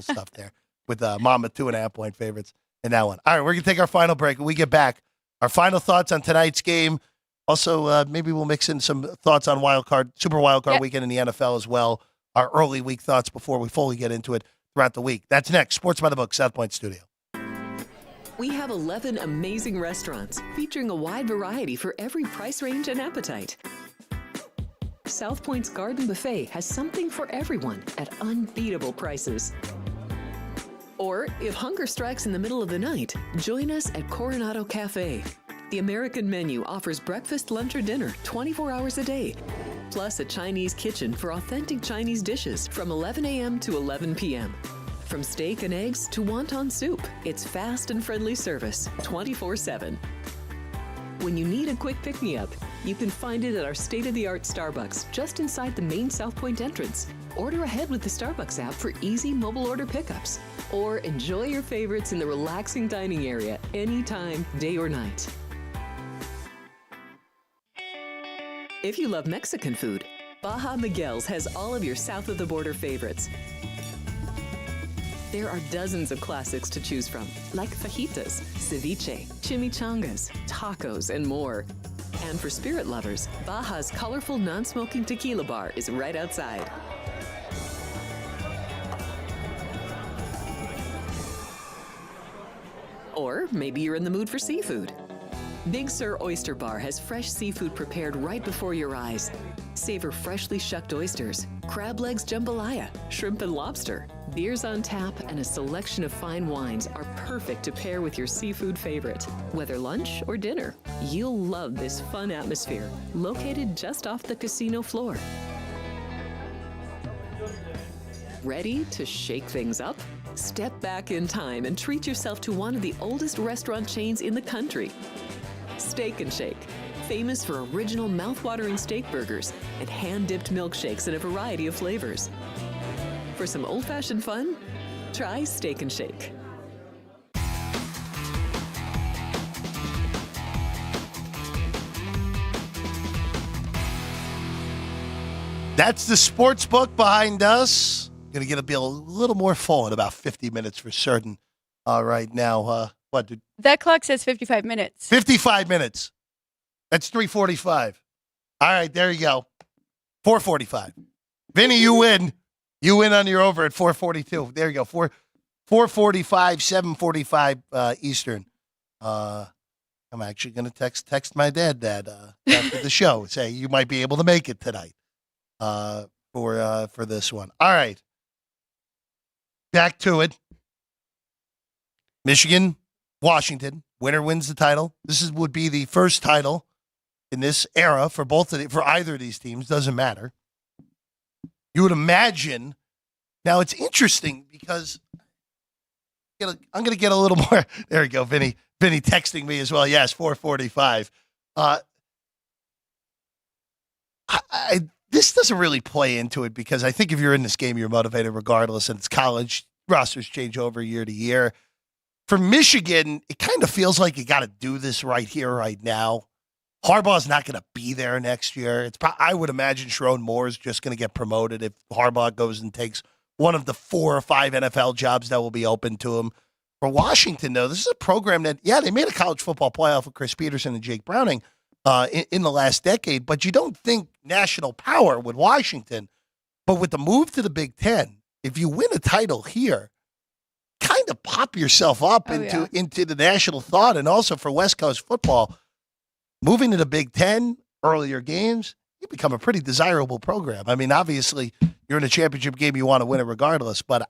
stuff there with Monmouth 2.5-point favorites in that one. All right, we're gonna take our final break. When we get back, our final thoughts on tonight's game. Also, maybe we'll mix in some thoughts on Super Wildcard weekend in the NFL as well. Our early week thoughts before we fully get into it throughout the week. That's next. Sports by the Book, South Point Studio. We have 11 amazing restaurants featuring a wide variety for every price range and appetite. South Point's Garden Buffet has something for everyone at unbeatable prices. Or, if hunger strikes in the middle of the night, join us at Coronado Cafe. The American menu offers breakfast, lunch, or dinner 24 hours a day, plus a Chinese kitchen for authentic Chinese dishes from 11 a.m. to 11 p.m. From steak and eggs to wonton soup, it's fast and friendly service 24/7. When you need a quick pick-me-up, you can find it at our state-of-the-art Starbucks just inside the main South Point entrance. Order ahead with the Starbucks app for easy mobile order pickups. Or enjoy your favorites in the relaxing dining area anytime, day or night. If you love Mexican food, Baja Miguel's has all of your south of the border favorites. There are dozens of classics to choose from, like fajitas, ceviche, chimichangas, tacos, and more. And for spirit lovers, Baja's colorful non-smoking tequila bar is right outside. Or maybe you're in the mood for seafood. Big Sur Oyster Bar has fresh seafood prepared right before your eyes. Savor freshly shucked oysters, crab legs jambalaya, shrimp and lobster. Beers on tap and a selection of fine wines are perfect to pair with your seafood favorite. Whether lunch or dinner, you'll love this fun atmosphere, located just off the casino floor. Ready to shake things up? Step back in time and treat yourself to one of the oldest restaurant chains in the country. Steak and Shake. famous for original mouth-watering steak burgers and hand-dipped milkshakes in a variety of flavors. For some old-fashioned fun, try Steak and Shake. That's the sports book behind us. Going to be a little more full in about 50 minutes for certain. Right now, what? Dude? That clock says 55 minutes. 55 minutes. That's 3:45. All right, there you go. 4:45. Vinny, you win. You win on your over at 4:42. There you go. 4:45, 7:45 Eastern. I'm actually going to text my dad after the show. Say you might be able to make it tonight. For this one. All right. Back to it. Michigan, Washington. Winner wins the title. Would be the first title in this era for either of these teams. Doesn't matter. You would imagine. Now it's interesting because I'm going to get a little more. There you go, Vinny. Vinny texting me as well. Yes, 4:45. This doesn't really play into it because I think if you're in this game, you're motivated regardless, and it's college. Rosters change over year to year. For Michigan, it kind of feels like you got to do this right here, right now. Harbaugh's not going to be there next year. I would imagine Sharon Moore is just going to get promoted if Harbaugh goes and takes one of the 4 or 5 NFL jobs that will be open to him. For Washington, though, this is a program that, they made a college football playoff with Chris Peterson and Jake Browning in the last decade, but you don't think national power with Washington. But with the move to the Big Ten, if you win a title here, kind of pop yourself up into the national thought. And also for West Coast football, moving to the Big Ten, earlier games, you become a pretty desirable program. I mean, obviously, you're in a championship game, you want to win it regardless, but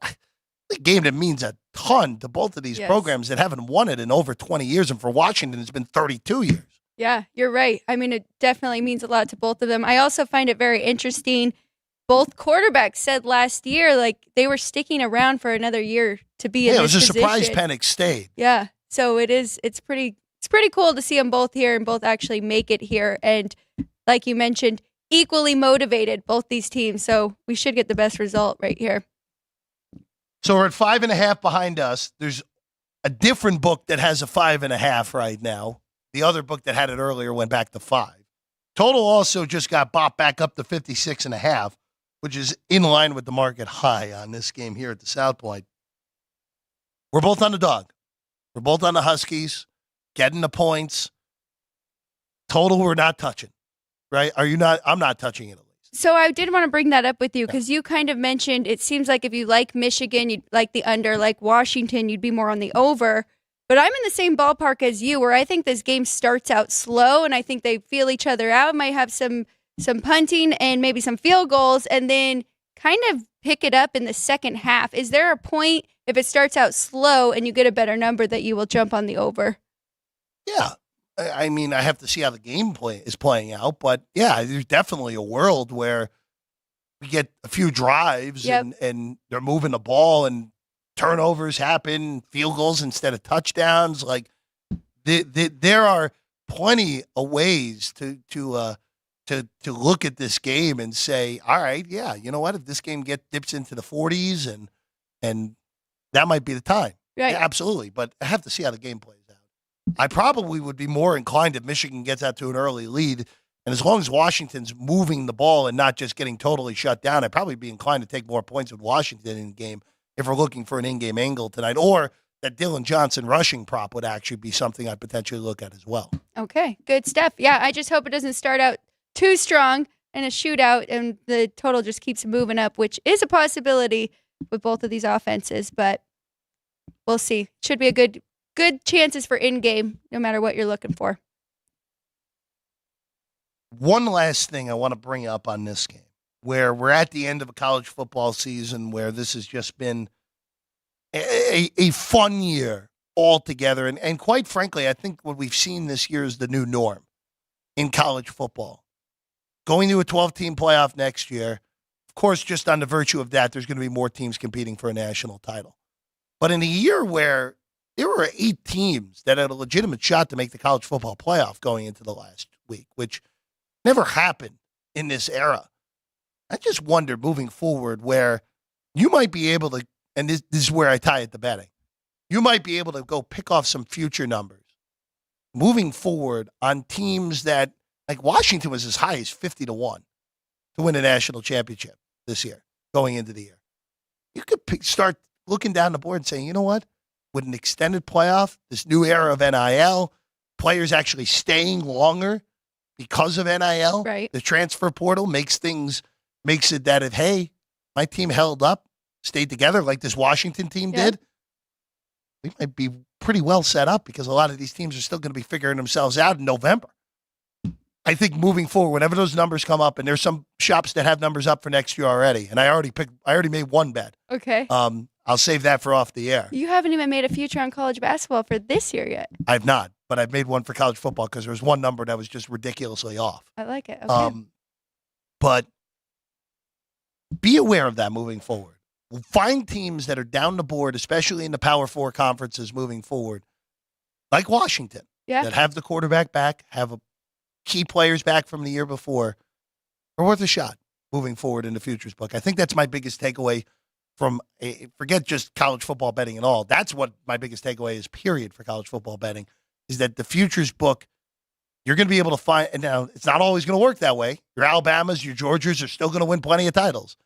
the game that means a ton to both of these programs that haven't won it in over 20 years, and for Washington, it's been 32 years. Yeah, you're right. I mean, it definitely means a lot to both of them. I also find it very interesting. Both quarterbacks said last year, like, they were sticking around for another year to be in this position. It was a surprise Penix stayed. Yeah, so it's pretty cool to see them both here and both actually make it here. And like you mentioned, equally motivated, both these teams. So we should get the best result right here. So we're at 5.5 behind us. There's a different book that has a 5.5 right now. The other book that had it earlier went back to 5. Total also just got bopped back up to 56.5, which is in line with the market high on this game here at the South Point. We're both on the dog. We're both on the Huskies, getting the points. Total, we're not touching, right? Are you not? I'm not touching it at least. So I did want to bring that up with you because you kind of mentioned it seems like if you like Michigan, you'd like the under, like Washington, you'd be more on the over. But I'm in the same ballpark as you where I think this game starts out slow and I think they feel each other out, might have some punting and maybe some field goals and then kind of pick it up in the second half. Is there a point if it starts out slow and you get a better number that you will jump on the over? Yeah. I mean, I have to see how the game is playing out, but yeah, there's definitely a world where we get a few drives and they're moving the ball and turnovers happen, field goals instead of touchdowns. Like there are plenty of ways to look at this game and say, all right, yeah, you know what? If this game dips into the 40s and that might be the time. Right. Yeah, absolutely. But I have to see how the game plays out. I probably would be more inclined if Michigan gets out to an early lead. And as long as Washington's moving the ball and not just getting totally shut down, I'd probably be inclined to take more points with Washington in the game if we're looking for an in-game angle tonight. Or that Dylan Johnson rushing prop would actually be something I'd potentially look at as well. Okay, good stuff. Yeah, I just hope it doesn't start out too strong in a shootout and the total just keeps moving up, which is a possibility with both of these offenses. But we'll see. Should be a good chances for in-game, no matter what you're looking for. One last thing I want to bring up on this game, where we're at the end of a college football season where this has just been a fun year altogether. And quite frankly, I think what we've seen this year is the new norm in college football. Going to a 12-team playoff next year, of course, just on the virtue of that, there's going to be more teams competing for a national title. But in a year where there were 8 teams that had a legitimate shot to make the college football playoff going into the week, which never happened in this era. I just wonder moving forward where you might be able to, and this is where I tie it to betting, you might be able to go pick off some future numbers moving forward on teams that, like Washington was as high as 50-1 to win a national championship this year, going into the year. You could start looking down the board and saying, you know what? With an extended playoff, this new era of NIL, players actually staying longer because of NIL, Right. The transfer portal makes it that if, hey, my team held up, stayed together like this Washington team did, we might be pretty well set up because a lot of these teams are still going to be figuring themselves out in November. I think moving forward, whenever those numbers come up, and there's some shops that have numbers up for next year already, and I already made one bet. Okay. I'll save that for off the air. You haven't even made a future on college basketball for this year yet. I've not, but I've made one for college football because there was one number that was just ridiculously off. I like it. Okay. But be aware of that moving forward. Find teams that are down the board, especially in the Power 4 conferences moving forward, like Washington, that have the quarterback back, have key players back from the year before, are worth a shot moving forward in the futures book. I think that's my biggest takeaway from, forget just college football betting and all. That's what my biggest takeaway is, period, for college football betting, is that the futures book, you're going to be able to find, and now it's not always going to work that way. Your Alabamas, your Georgias are still going to win plenty of titles.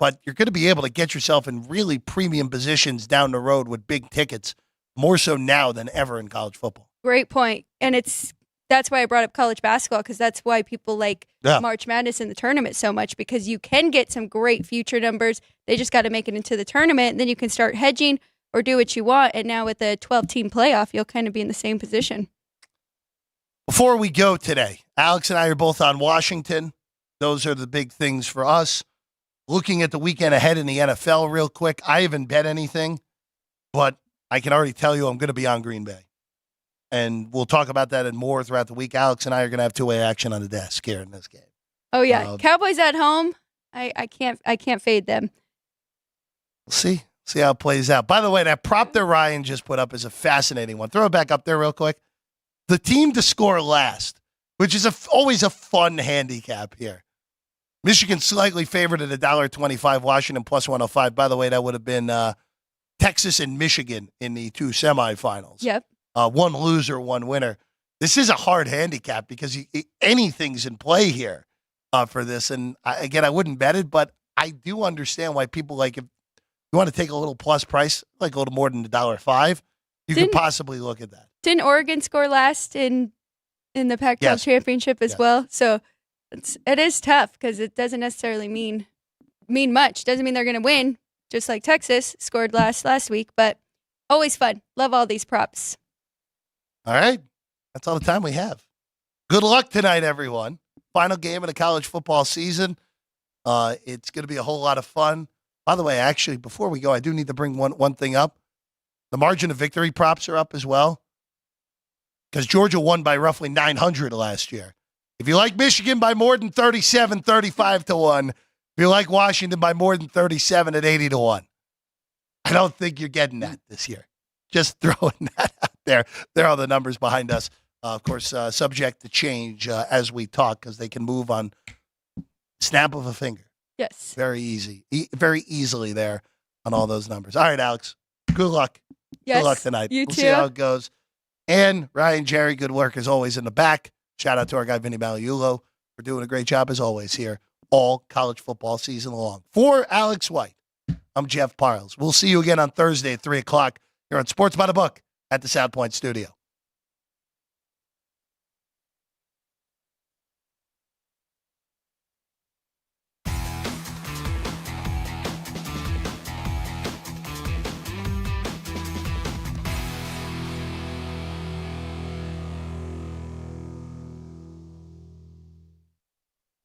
But you're going to be able to get yourself in really premium positions down the road with big tickets, more so now than ever in college football. Great point. And that's why I brought up college basketball, because that's why people like March Madness in the tournament so much, because you can get some great future numbers. They just got to make it into the tournament, and then you can start hedging or do what you want. And now with a 12-team playoff, you'll kind of be in the same position. Before we go today, Alex and I are both on Washington. Those are the big things for us. Looking at the weekend ahead in the NFL real quick, I haven't bet anything, but I can already tell you I'm going to be on Green Bay. And we'll talk about that and more throughout the week. Alex and I are going to have two-way action on the desk here in this game. Oh, yeah. Cowboys at home, I can't fade them. We'll see how it plays out. By the way, that prop that Ryan just put up is a fascinating one. Throw it back up there real quick. The team to score last, which is always a fun handicap here. Michigan slightly favored at $1.25, Washington plus 105. By the way, that would have been Texas and Michigan in the two semifinals. Yep. One loser, one winner. This is a hard handicap because anything's in play here for this. And I wouldn't bet it, but I do understand why people, like, if you want to take a little plus price, like a little more than $1.05, you could possibly look at that. Didn't Oregon score last in the Pac-12 championship as well? So it is tough because it doesn't necessarily mean much. Doesn't mean they're going to win, just like Texas scored last week. But always fun. Love all these props. All right. That's all the time we have. Good luck tonight, everyone. Final game of the college football season. It's going to be a whole lot of fun. By the way, actually, before we go, I do need to bring one thing up. The margin of victory props are up as well because Georgia won by roughly 900 last year. If you like Michigan by more than 37, 35-1. If you like Washington by more than 37 at 80-1. I don't think you're getting that this year. Just throwing that out there. There are the numbers behind us. Of course, subject to change as we talk because they can move on snap of a finger. Yes. Very easy. Very easily there on all those numbers. All right, Alex. Good luck. Yes. Good luck tonight. You We'll too. see how it goes. And Ryan, Jerry, good work as always in the back. Shout out to our guy, Vinny Magliulo, for doing a great job as always here all college football season long. For Alex White, I'm Jeff Parles. We'll see you again on Thursday at 3 o'clock here on Sports by the Book at the South Point Studio.